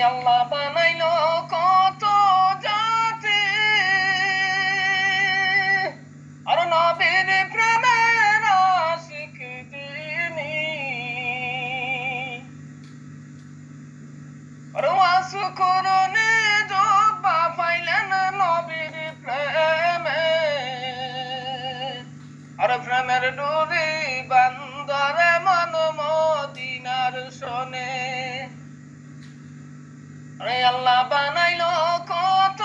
আল্লাহ বানাইলো কত জাতি আর নবীর প্রেমের আশিক তিনি আর ওয়াসকুরনি জব্বা পাইলেন নবীর প্রেমে আর প্রেমের ডুরি বান্দরে মন মদিনার শোনে আল্লাহ বানাইলো কত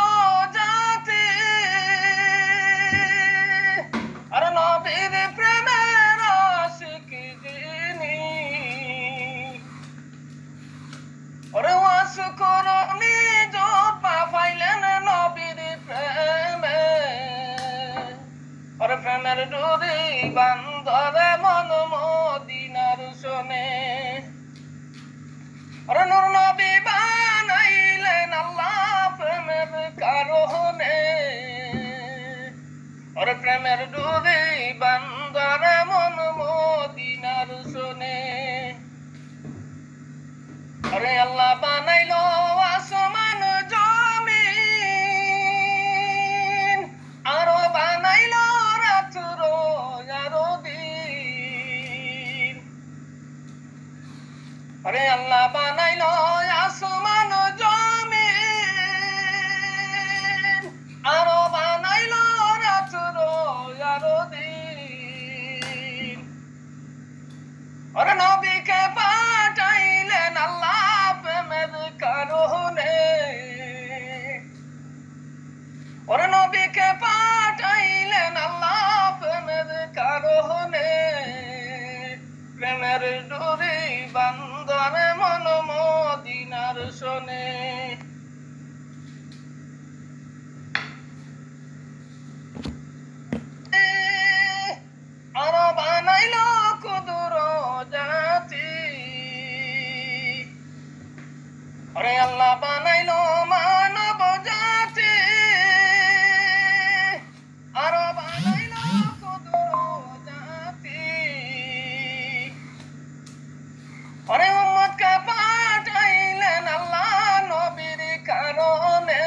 জাতি আর নবীর প্রেমের আশিক যিনি ওরে ওয়াসকুরনি জব্বা পাইলেন নবীর প্রেমে ওরে প্রেমের ডুরি বান্দরে মন মদিনার শোনে ওরে নূর নবী বানাইলেন আল্লাহ প্রেমের কারণে ওরে প্রেমের ডুরি বান্দরে মন মদিনার শোনে ওরে আল্লাহ বানাইলো আসমান জমিন আরো বানাইলো রাত্র আরো দিন ওরে আল্লাহ বানাইলো আসমান জমিন আরো বানাইলো রাত্র আরো দিন ওরে নবীকে পাঠাইলেন আল্লাহ প্রেমের কারণে ওরে নবীকে পাঠাইলেন আল্লাহ প্রেমের কারণে প্রেমের ডুরি বান্দরে মন মদিনার শোনে আরো বানাইলো কুদুর জাতি ওরে আল্লাহ বানাইলো মানব জাতি আরো বানাইলো কুদুর জাতি ওরে উম্মতকে পাঠাইলেন আল্লাহ নবীর কারণে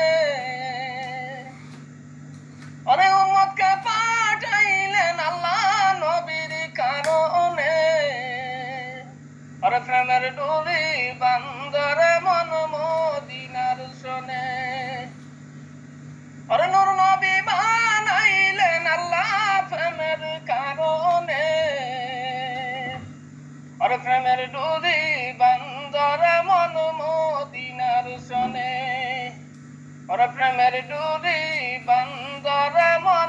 ওরে উম্মতকে পাঠাইলেন আল্লাহ নবীর কারণে ওরে প্রেমের ডুরি বান্দরে মন মদিনার শোনে ওরে নূর নবী বানাইলেন আল্লাহ প্রেমের কারণে ওরে প্রেমের ডুরি বান্দরে মন মদিনার শোনে ওরে প্রেমের ডুরি বান্দরে মন